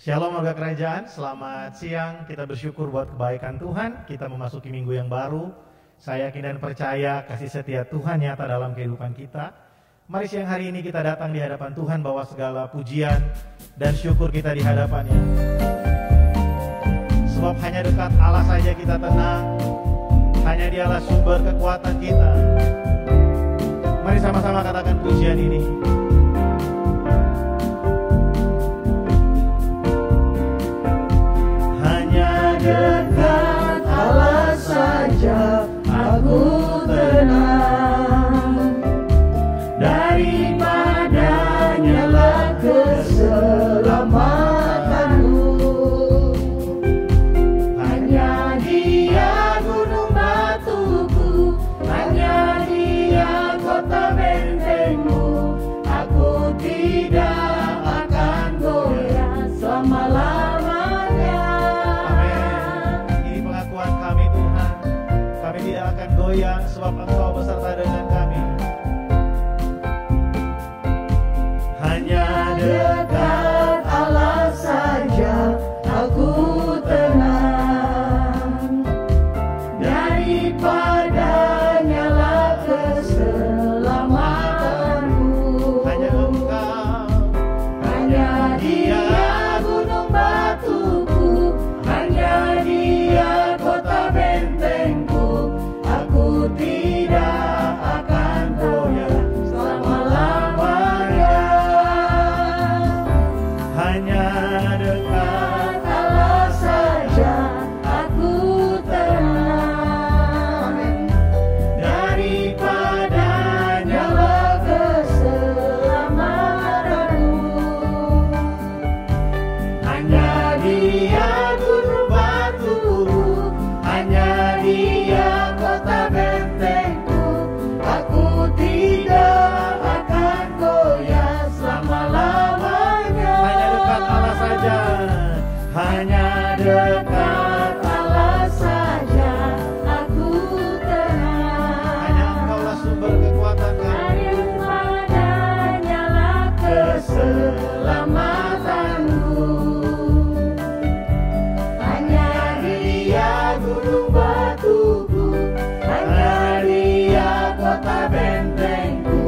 Shalom warga kerajaan, selamat siang. Kita bersyukur buat kebaikan Tuhan. Kita memasuki minggu yang baru. Saya yakin dan percaya kasih setia Tuhan nyata dalam kehidupan kita. Mari siang hari ini kita datang di hadapan Tuhan, bawa segala pujian dan syukur kita di hadapannya. Sebab hanya dekat Allah saja kita tenang. Hanya Dialah sumber kekuatan kita. Mari sama-sama katakan pujian ini. Dekat Allah saja aku tenang, daripadanya lah keselamatanku. Hanya Dia gunung batuku, hanya Dia kota bentengku. Aku tidak akan goyah selama-lamanya. Tidak akan goyang sebab Engkau beserta dengan kami. Hanya dekat Allah saja aku tenang, daripadanya lah keselamatanku. Hanya Engkau, hanya Dia gunung batuku, hanya Dia kota bentengku. Aku tidak akan goyah selama-lamanya. hanya dekat Allah saja aku tenang, daripadanya lah keselamatanku. Hanya Dia gunung batuku, hanya Dia kota bentengku. Aku tidak akan goyah selama-lamanya. hanya dekat Allah saja. Hanya dekat Allah saja aku tenang, Hanya Engkaulah sumber kekuatan kami. daripadanya lah keselamatanku. Hanya Dia gunung batuku, hanya Dia kota bentengku.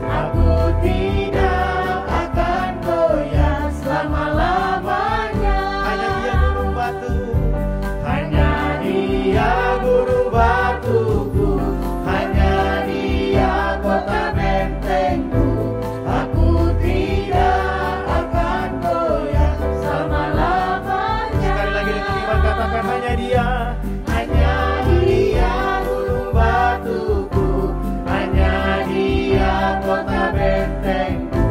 Aku tidak akan goyah selama-lamanya. Hanya Dia gunung batu, Hanya Dia gunung batuku, hanya Dia kota bentengku. Aku tidak akan goyah selama-lamanya. sekali lagi dengan iman katakan hanya Dia. Hanya Dia gunung batuku, hanya Dia kota bentengku.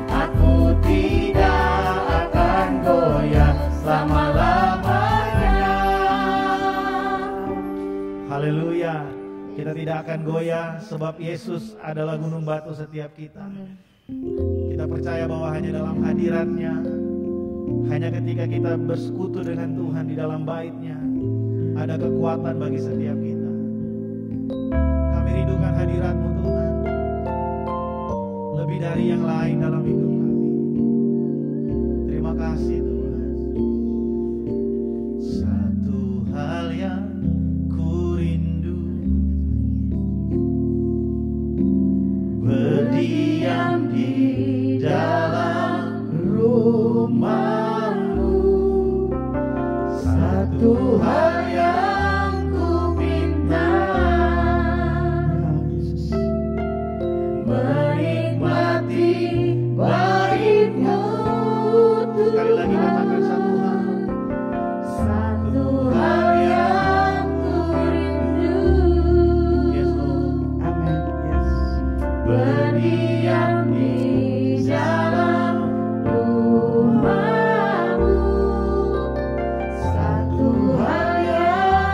Aku tidak akan goyah selama-lamanya. Haleluya. Kita tidak akan goyah sebab Yesus adalah gunung batu setiap kita. Kita percaya bahwa hanya dalam hadirat-Nya, hanya ketika kita bersekutu dengan Tuhan di dalam bait-Nya, ada kekuatan bagi setiap kita. Kami rindukan hadirat-Mu Tuhan, lebih dari yang lain dalam hidup kami. Terima kasih Tuhan. Satu hal yang ku rindu, berdiam di dalam rumah-Mu. Satu hal yang ku pinta, menikmati bait-Mu Tuhan. Sekali lagi katakan satu hal. Satu hal yang ku rindu. Yes Lord. Amin. Yes. Berdiam di dalam rumah-Mu. Satu hal yang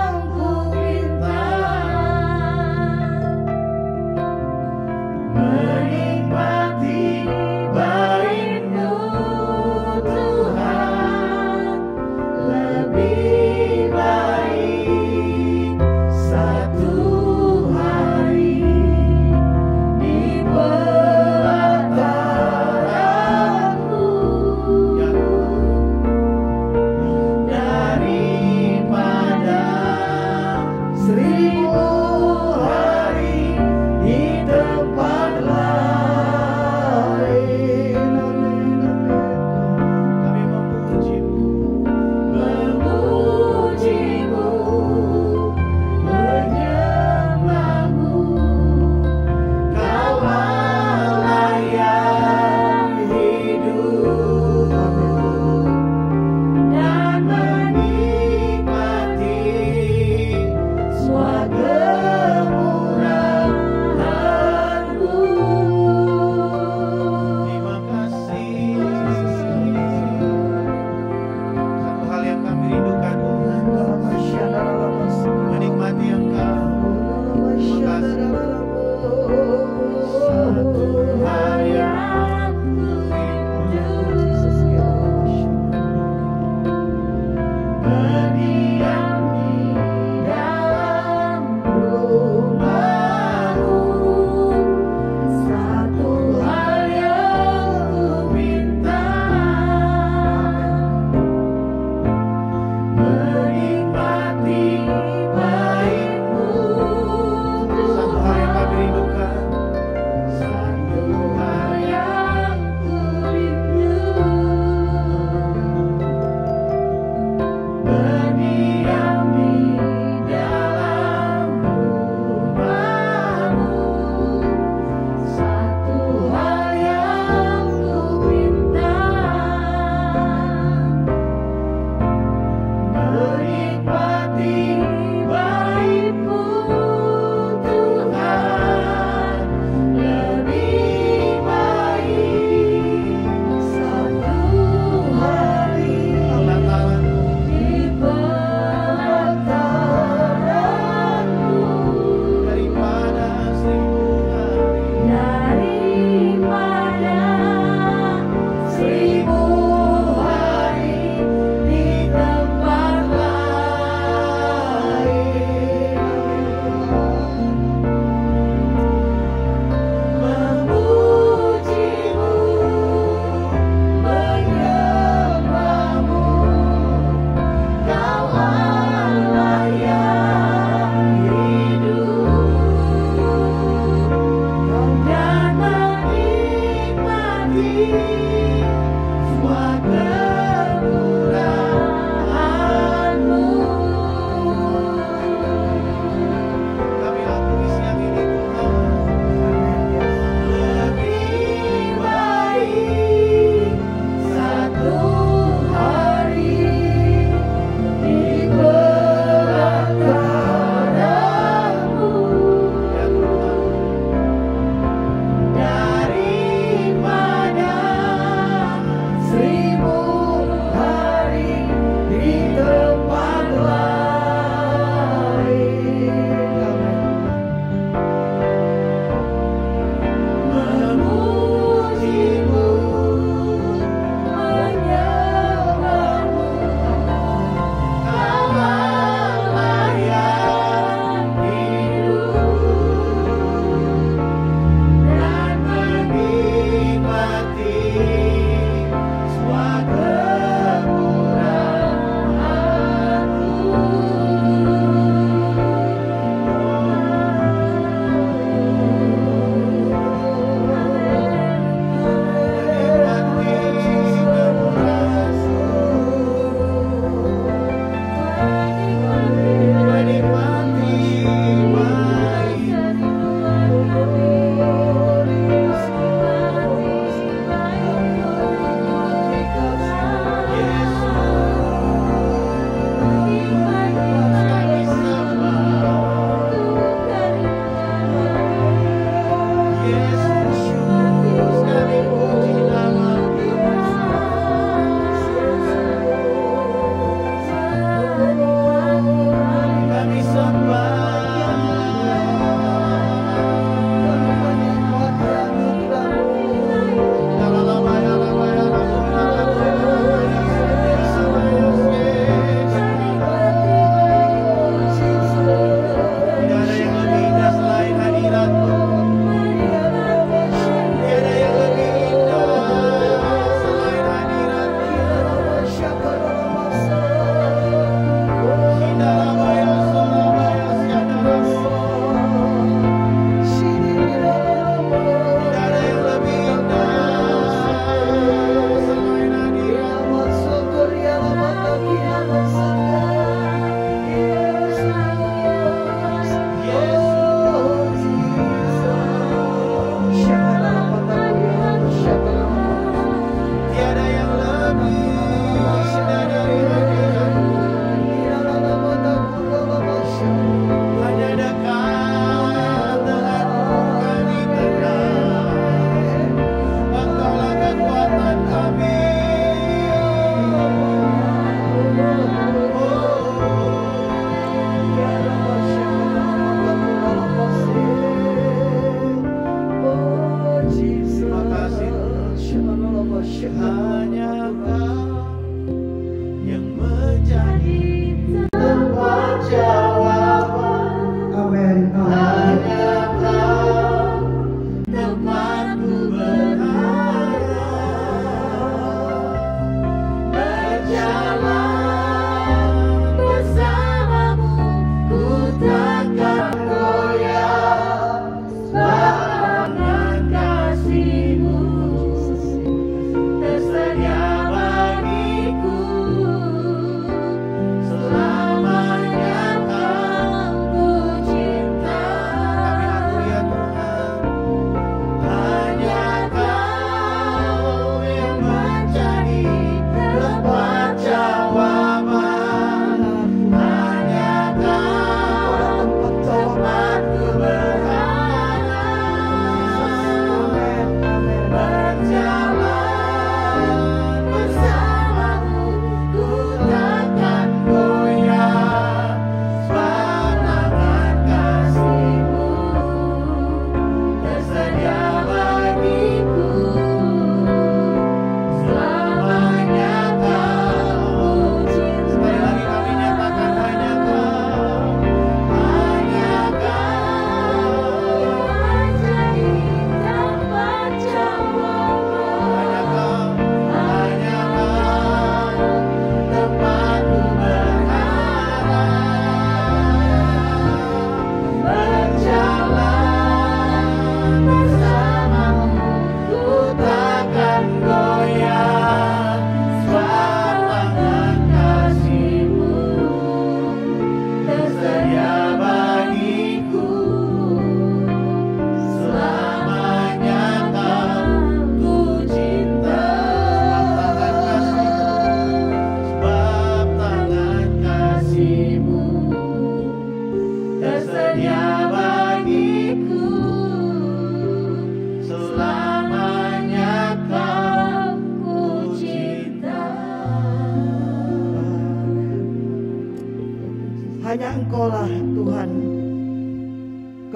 Hanya Engkaulah Tuhan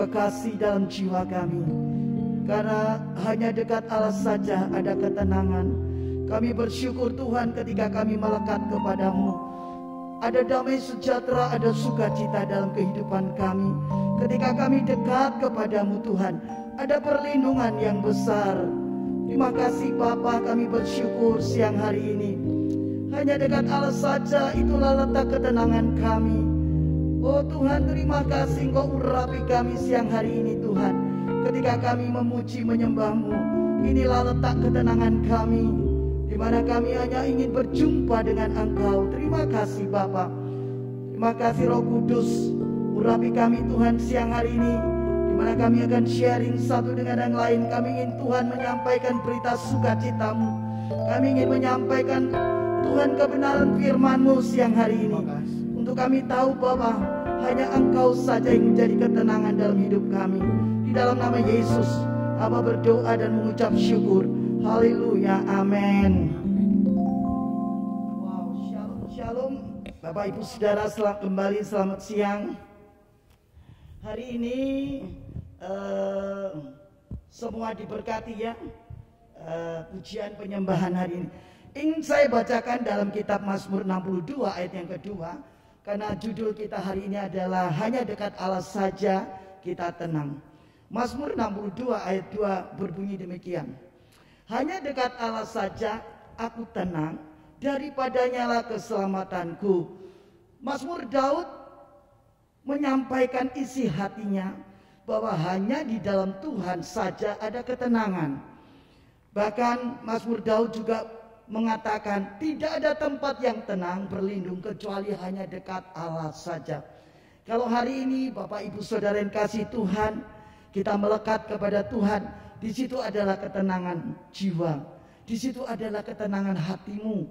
kekasih dalam jiwa kami. Karena hanya dekat Allah saja ada ketenangan. Kami bersyukur Tuhan ketika kami melekat kepadamu. Ada damai sejahtera, ada sukacita dalam kehidupan kami. Ketika kami dekat kepadamu Tuhan, ada perlindungan yang besar. Terima kasih Bapa, kami bersyukur siang hari ini. Hanya dekat Allah saja itulah letak ketenangan kami. Oh Tuhan, terima kasih Engkau urapi kami siang hari ini Tuhan. Ketika kami memuji menyembah-Mu, inilah letak ketenangan kami, di mana kami hanya ingin berjumpa dengan Engkau. Terima kasih Bapa. Terima kasih Roh Kudus, urapi kami Tuhan siang hari ini, di mana kami akan sharing satu dengan yang lain. Kami ingin Tuhan menyampaikan berita sukacita-Mu. Kami ingin menyampaikan Tuhan kebenaran firman-Mu siang hari ini. Untuk kami tahu Bapa, hanya Engkau saja yang menjadi ketenangan dalam hidup kami. Di dalam nama Yesus, Hamba berdoa dan mengucap syukur. Haleluya, amin. Wow, shalom, shalom. Bapak Ibu Saudara, selamat kembali, selamat siang. Hari ini semua diberkati ya. Pujian penyembahan hari ini ingin saya bacakan dalam kitab Mazmur 62 ayat yang kedua. Karena judul kita hari ini adalah hanya dekat Allah saja kita tenang. Mazmur 62 ayat 2 berbunyi demikian. Hanya dekat Allah saja aku tenang, daripadanya lah keselamatanku. Mazmur Daud menyampaikan isi hatinya bahwa hanya di dalam Tuhan saja ada ketenangan. Bahkan Mazmur Daud juga mengatakan tidak ada tempat yang tenang berlindung kecuali hanya dekat Allah saja. Kalau hari ini Bapak Ibu Saudara yang kasih Tuhan, kita melekat kepada Tuhan, di situ adalah ketenangan jiwa, di situ adalah ketenangan hatimu.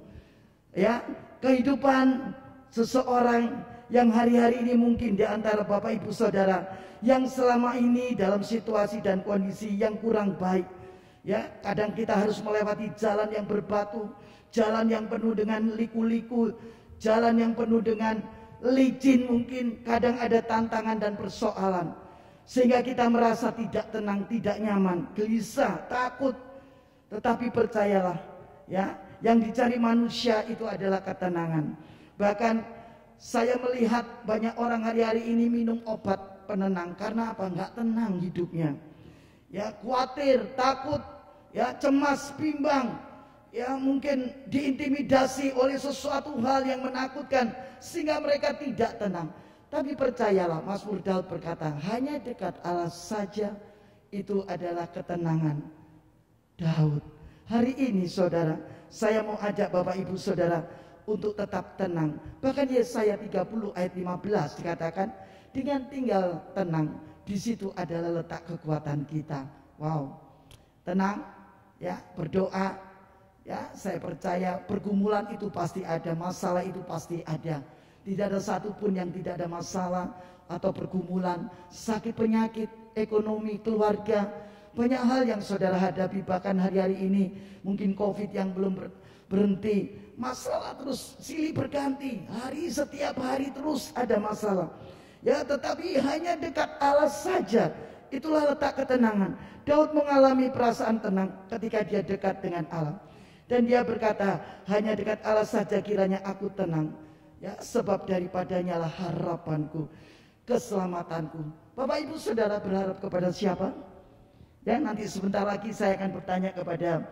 Ya, kehidupan seseorang yang hari-hari ini mungkin di antara Bapak Ibu Saudara yang selama ini dalam situasi dan kondisi yang kurang baik. Ya, kadang kita harus melewati jalan yang berbatu, jalan yang penuh dengan liku-liku, jalan yang penuh dengan licin, mungkin kadang ada tantangan dan persoalan. Sehingga kita merasa tidak tenang, tidak nyaman, gelisah, takut. Tetapi percayalah, ya, yang dicari manusia itu adalah ketenangan. Bahkan saya melihat banyak orang hari-hari ini minum obat penenang. Karena apa? Nggak tenang hidupnya. Ya, khawatir, takut, ya, cemas, bimbang, ya, mungkin diintimidasi oleh sesuatu hal yang menakutkan sehingga mereka tidak tenang. Tapi percayalah, Mazmur Daud berkata, hanya dekat Allah saja itu adalah ketenangan Daud. Hari ini saudara, saya mau ajak Bapak Ibu Saudara untuk tetap tenang. Bahkan Yesaya 30 ayat 15 dikatakan, dengan tinggal tenang, di situ adalah letak kekuatan kita. Wow, tenang, ya, berdoa, ya, saya percaya pergumulan itu pasti ada, masalah itu pasti ada. Tidak ada satupun yang tidak ada masalah atau pergumulan, sakit penyakit, ekonomi, keluarga, banyak hal yang saudara hadapi. Bahkan hari-hari ini mungkin COVID yang belum berhenti, masalah terus silih berganti, setiap hari terus ada masalah. Ya, tetapi hanya dekat Allah saja itulah letak ketenangan. Daud mengalami perasaan tenang ketika dia dekat dengan Allah. Dan dia berkata, hanya dekat Allah saja kiranya aku tenang. Ya, sebab daripadanya lah harapanku, keselamatanku. Bapak Ibu Saudara berharap kepada siapa? Ya, nanti sebentar lagi saya akan bertanya kepada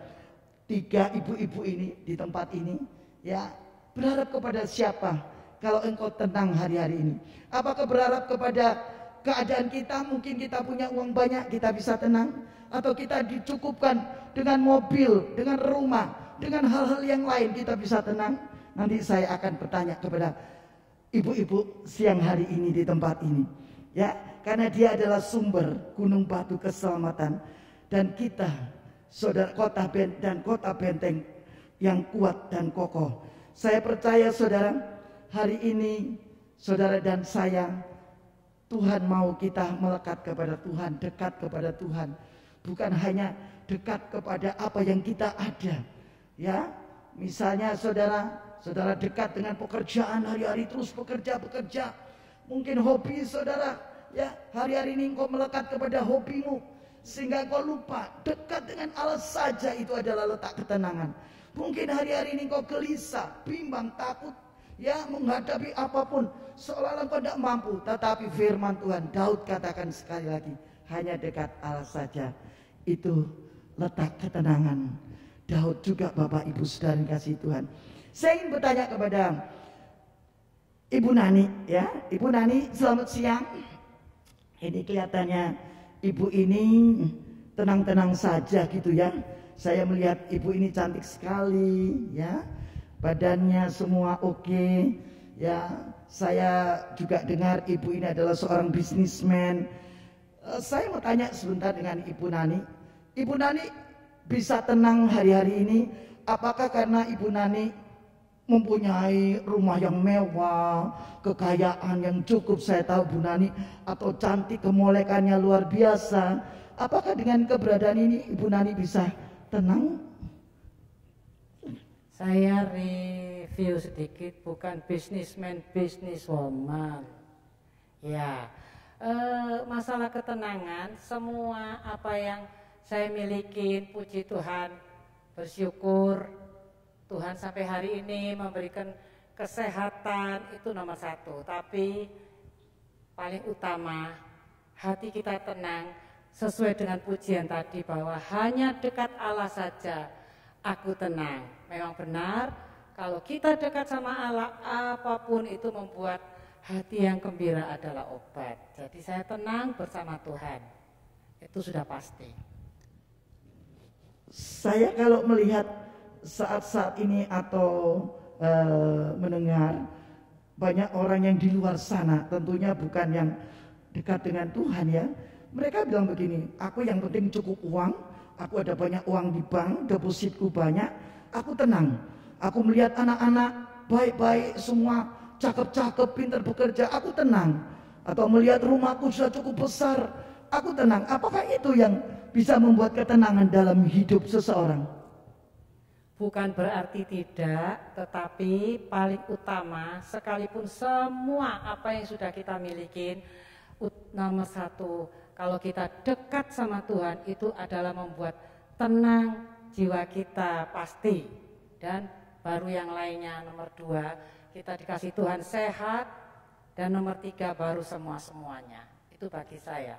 3 ibu-ibu ini di tempat ini. Ya, berharap kepada siapa kalau engkau tenang hari-hari ini? Apakah berharap kepada keadaan kita? Mungkin kita punya uang banyak, kita bisa tenang. Atau kita dicukupkan dengan mobil, dengan rumah, dengan hal-hal yang lain kita bisa tenang. Nanti saya akan bertanya kepada ibu-ibu siang hari ini di tempat ini. Ya, karena dia adalah sumber gunung batu keselamatan. Dan kita, saudara, kota benteng yang kuat dan kokoh. Saya percaya saudara, hari ini saudara dan saya, Tuhan mau kita melekat kepada Tuhan, dekat kepada Tuhan. Bukan hanya dekat kepada apa yang kita ada. Ya, misalnya saudara dekat dengan pekerjaan, hari-hari terus bekerja, Mungkin hobi saudara, ya hari-hari ini engkau melekat kepada hobimu, sehingga engkau lupa dekat dengan Allah saja itu adalah letak ketenangan. Mungkin hari-hari ini engkau gelisah, bimbang, takut, ya menghadapi apapun, seolah-olah engkau tidak mampu. Tetapi firman Tuhan, Daud katakan sekali lagi, hanya dekat Allah saja itu letak ketenangan. Daud juga Bapak Ibu Saudara yang kasih Tuhan. Saya ingin bertanya kepada Ibu Nani, ya, Ibu Nani, selamat siang. Ini kelihatannya ibu ini tenang-tenang saja gitu ya. Saya melihat ibu ini cantik sekali, ya, badannya semua oke, ya. Saya juga dengar ibu ini adalah seorang bisnismen. Saya mau tanya sebentar dengan Ibu Nani. Ibu Nani bisa tenang hari-hari ini, apakah karena Ibu Nani mempunyai rumah yang mewah, kekayaan yang cukup, saya tahu Bu Nani, atau cantik, kemolekannya luar biasa? Apakah dengan keberadaan ini Ibu Nani bisa tenang? Saya review sedikit, bukan bisnismen, bisniswoman. Ya, masalah ketenangan, semua apa yang saya miliki, puji Tuhan, bersyukur Tuhan sampai hari ini memberikan kesehatan, itu nomor satu. Tapi paling utama hati kita tenang, sesuai dengan pujian tadi bahwa hanya dekat Allah saja aku tenang. Memang benar, kalau kita dekat sama Allah, apapun itu membuat hati yang gembira adalah obat. Jadi saya tenang bersama Tuhan, itu sudah pasti. Saya kalau melihat saat-saat ini atau mendengar banyak orang yang di luar sana, tentunya bukan yang dekat dengan Tuhan ya. Mereka bilang begini, aku yang penting cukup uang, aku ada banyak uang di bank, depositku banyak, aku tenang. Aku melihat anak-anak baik-baik semua, cakep-cakep, pintar bekerja, aku tenang. Atau melihat rumahku sudah cukup besar, aku tenang. Apakah itu yang bisa membuat ketenangan dalam hidup seseorang? Bukan berarti tidak, tetapi paling utama sekalipun semua apa yang sudah kita miliki, nomor satu, kalau kita dekat sama Tuhan itu adalah membuat tenang jiwa kita pasti. Dan baru yang lainnya, nomor dua, kita dikasih Tuhan sehat. Dan nomor tiga baru semuanya. Itu bagi saya,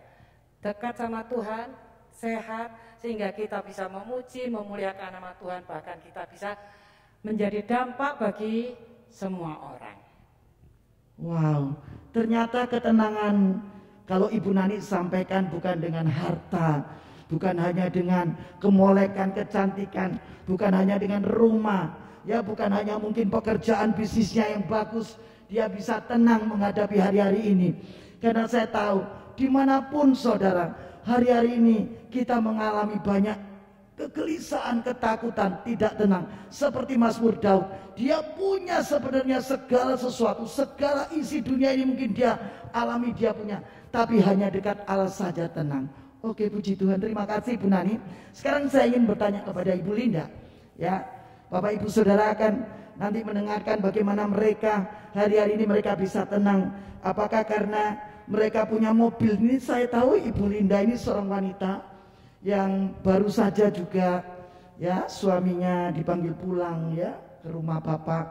dekat sama Tuhan, sehat, sehingga kita bisa memuji, memuliakan nama Tuhan, bahkan kita bisa menjadi dampak bagi semua orang. Wow, ternyata ketenangan kalau Ibu Nani sampaikan bukan dengan harta, bukan hanya dengan kemolekan, kecantikan, bukan hanya dengan rumah, ya, bukan hanya mungkin pekerjaan bisnisnya yang bagus, dia bisa tenang menghadapi hari-hari ini. Karena saya tahu dimanapun saudara, hari-hari ini kita mengalami banyak kegelisahan, ketakutan, tidak tenang. Seperti Mazmur Daud, dia punya sebenarnya segala sesuatu, segala isi dunia ini mungkin dia alami, dia punya, tapi hanya dekat Allah saja tenang. Oke, puji Tuhan, terima kasih Bu Nani. Sekarang saya ingin bertanya kepada Ibu Linda, ya, Bapak Ibu Saudara akan nanti mendengarkan bagaimana mereka hari-hari ini mereka bisa tenang. Apakah karena mereka punya mobil? Ini saya tahu Ibu Linda ini seorang wanita yang baru saja juga, ya, suaminya dipanggil pulang, ya, ke rumah bapak.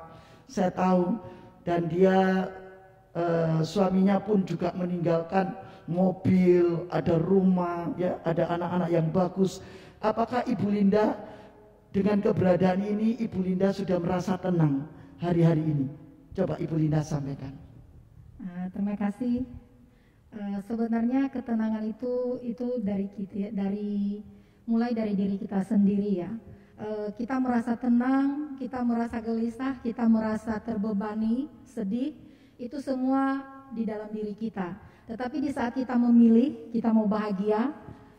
Saya tahu, dan dia suaminya pun juga meninggalkan mobil, ada rumah, ya, ada anak-anak yang bagus. Apakah Ibu Linda dengan keberadaan ini, Ibu Linda sudah merasa tenang hari-hari ini? Coba Ibu Linda sampaikan. Terima kasih. Sebenarnya ketenangan itu dari kita, mulai dari diri kita sendiri ya. Kita merasa tenang, kita merasa gelisah, kita merasa terbebani, sedih, itu semua di dalam diri kita. Tetapi di saat kita memilih, kita mau bahagia,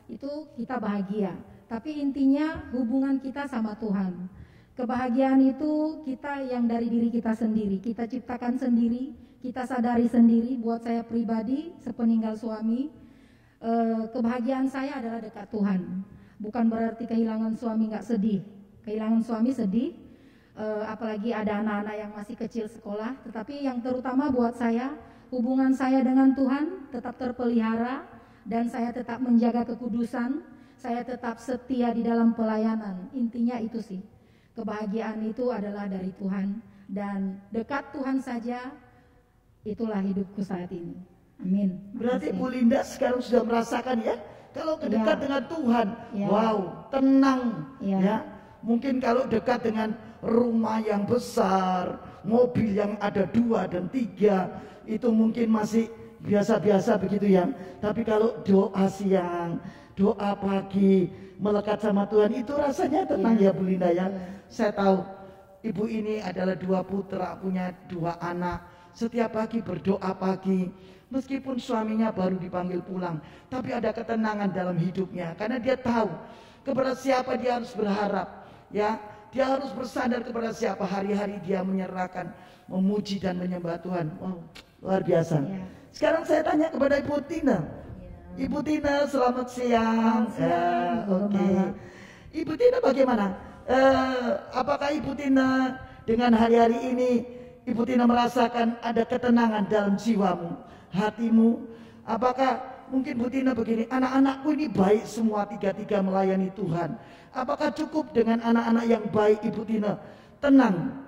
itu kita bahagia. Tapi intinya hubungan kita sama Tuhan. Kebahagiaan itu kita yang dari diri kita sendiri, kita ciptakan sendiri, kita sadari sendiri. Buat saya pribadi, sepeninggal suami, kebahagiaan saya adalah dekat Tuhan. Bukan berarti kehilangan suami nggak sedih. Kehilangan suami sedih, apalagi ada anak-anak yang masih kecil sekolah. Tetapi yang terutama buat saya, hubungan saya dengan Tuhan tetap terpelihara dan saya tetap menjaga kekudusan, saya tetap setia di dalam pelayanan. Intinya itu sih, kebahagiaan itu adalah dari Tuhan dan dekat Tuhan saja, itulah hidupku saat ini. Amin. Berarti Bu Linda sekarang sudah merasakan ya, kalau dekat dengan Tuhan, Ya. wow, tenang Ya. ya. Mungkin kalau dekat dengan rumah yang besar, mobil yang ada 2 dan 3, itu mungkin masih biasa-biasa begitu ya. Tapi kalau doa siang, doa pagi, melekat sama Tuhan, itu rasanya tenang ya Bu Linda ya. Saya tahu ibu ini adalah 2 putra, punya 2 anak. Setiap pagi berdoa pagi, meskipun suaminya baru dipanggil pulang, tapi ada ketenangan dalam hidupnya karena dia tahu kepada siapa dia harus berharap, ya. Dia harus bersandar kepada siapa. Hari-hari dia menyerahkan, memuji dan menyembah Tuhan. Wow, luar biasa. Ya. Sekarang saya tanya kepada Ibu Tina. Ibu Tina, selamat siang. Oke. Ibu Tina bagaimana? Apakah Ibu Tina dengan hari-hari ini Ibu Tina merasakan ada ketenangan dalam jiwamu, hatimu? Apakah mungkin Bu Tina begini, anak-anakku ini baik semua, 3 melayani Tuhan. Apakah cukup dengan anak-anak yang baik Ibu Tina tenang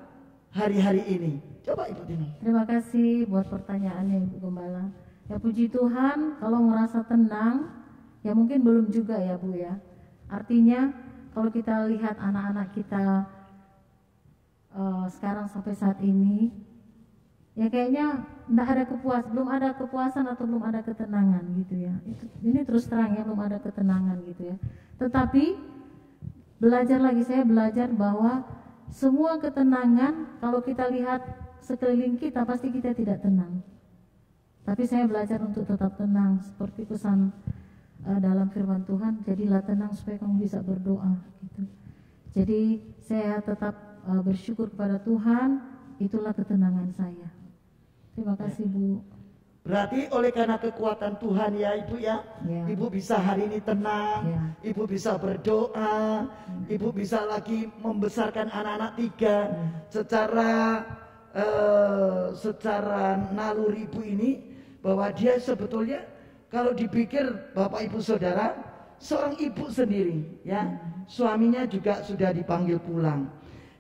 hari-hari ini? Coba Ibu Tina. Terima kasih buat pertanyaannya Ibu Gembala. Ya puji Tuhan, kalau merasa tenang, ya mungkin belum juga ya Bu ya. Artinya kalau kita lihat anak-anak kita sekarang sampai saat ini, ya kayaknya belum ada kepuasan atau belum ada ketenangan gitu ya. Ini terus terang ya, belum ada ketenangan gitu ya. Tetapi saya belajar bahwa semua ketenangan kalau kita lihat sekeliling kita pasti kita tidak tenang. Tapi saya belajar untuk tetap tenang seperti pesan dalam firman Tuhan, jadilah tenang supaya kamu bisa berdoa gitu. Jadi saya tetap bersyukur kepada Tuhan, itulah ketenangan saya. Terima kasih Bu. Berarti oleh karena kekuatan Tuhan ya Ibu ya, Ya. Ibu bisa hari ini tenang, Ya. Ibu bisa berdoa, Ibu bisa lagi membesarkan anak-anak 3 secara naluri Ibu ini, bahwa dia sebetulnya kalau dipikir Bapak Ibu Saudara, seorang ibu sendiri ya, suaminya juga sudah dipanggil pulang.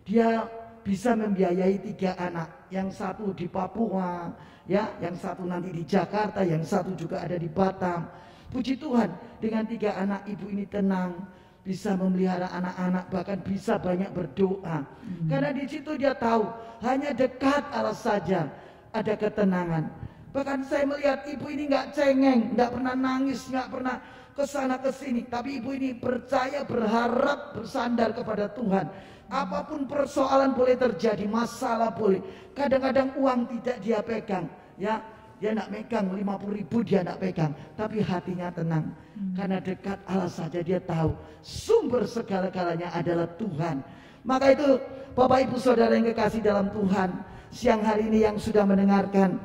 Dia bisa membiayai 3 anak, yang satu di Papua, ya, yang satu nanti di Jakarta, yang satu juga ada di Batam. Puji Tuhan, dengan 3 anak ibu ini tenang, bisa memelihara anak-anak, bahkan bisa banyak berdoa. Karena di situ dia tahu hanya dekat Allah saja ada ketenangan. Bahkan saya melihat ibu ini nggak cengeng, nggak pernah nangis, nggak pernah kesana kesini, tapi ibu ini percaya, berharap, bersandar kepada Tuhan. Apapun persoalan boleh terjadi, masalah boleh. Kadang-kadang uang tidak dia pegang, ya, dia nak pegang 50.000 dia nak pegang, tapi hatinya tenang. Karena dekat Allah saja dia tahu sumber segala-galanya adalah Tuhan. Maka itu Bapak Ibu Saudara yang kekasih dalam Tuhan, siang hari ini yang sudah mendengarkan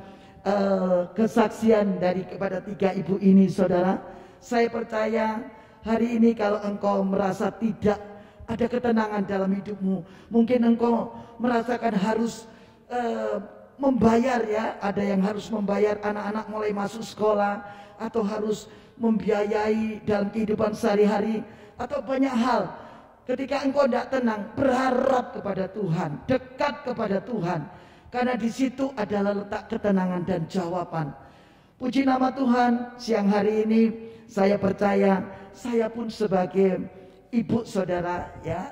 kesaksian dari kepada 3 ibu ini saudara, saya percaya hari ini kalau engkau merasa tidak ada ketenangan dalam hidupmu, mungkin engkau merasakan harus membayar ya, ada yang harus membayar anak-anak mulai masuk sekolah, atau harus membiayai dalam kehidupan sehari-hari, atau banyak hal. Ketika engkau tidak tenang, berharap kepada Tuhan, dekat kepada Tuhan, karena di situ adalah letak ketenangan dan jawaban. Puji nama Tuhan, siang hari ini saya percaya saya pun sebagai ibu saudara ya,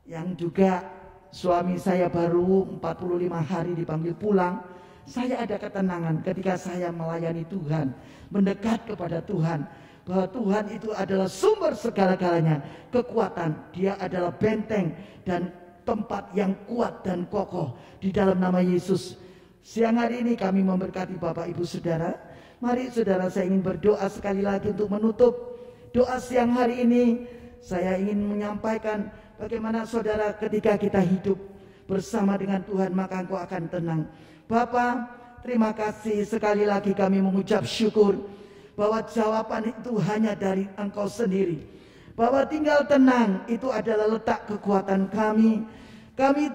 yang juga suami saya baru 45 hari dipanggil pulang, saya ada ketenangan ketika saya melayani Tuhan, mendekat kepada Tuhan, bahwa Tuhan itu adalah sumber segala-galanya, kekuatan, dia adalah benteng dan tempat yang kuat dan kokoh di dalam nama Yesus. Siang hari ini kami memberkati Bapak Ibu Saudara. Mari saudara, saya ingin berdoa sekali lagi untuk menutup doa siang hari ini. Saya ingin menyampaikan bagaimana saudara ketika kita hidup bersama dengan Tuhan, maka engkau akan tenang. Bapa, terima kasih sekali lagi kami mengucap syukur bahwa jawaban itu hanya dari Engkau sendiri. Bahwa tinggal tenang itu adalah letak kekuatan kami. Kami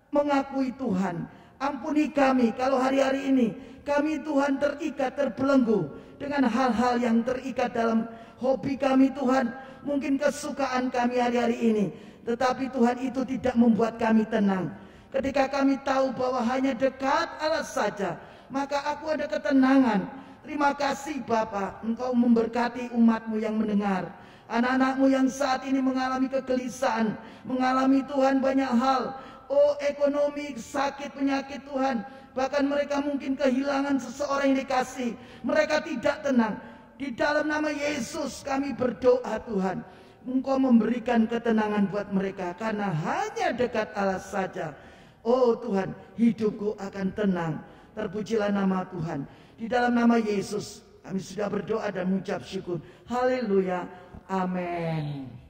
mengakui Tuhan, ampuni kami kalau hari-hari ini kami Tuhan terikat, terbelenggu dengan hal-hal yang terikat dalam hobi kami Tuhan, mungkin kesukaan kami hari-hari ini. Tetapi Tuhan itu tidak membuat kami tenang. Ketika kami tahu bahwa hanya dekat Allah saja, maka aku ada ketenangan. Terima kasih Bapa, Engkau memberkati umat-Mu yang mendengar. Anak-anak-Mu yang saat ini mengalami kegelisahan, mengalami Tuhan banyak hal. Oh, ekonomi, sakit, penyakit Tuhan. Bahkan mereka mungkin kehilangan seseorang yang dikasih. Mereka tidak tenang. Di dalam nama Yesus kami berdoa Tuhan, Engkau memberikan ketenangan buat mereka. Karena hanya dekat Allah saja. Oh Tuhan, hidupku akan tenang. Terpujilah nama Tuhan. Di dalam nama Yesus kami sudah berdoa dan mengucap syukur. Haleluya. Amin.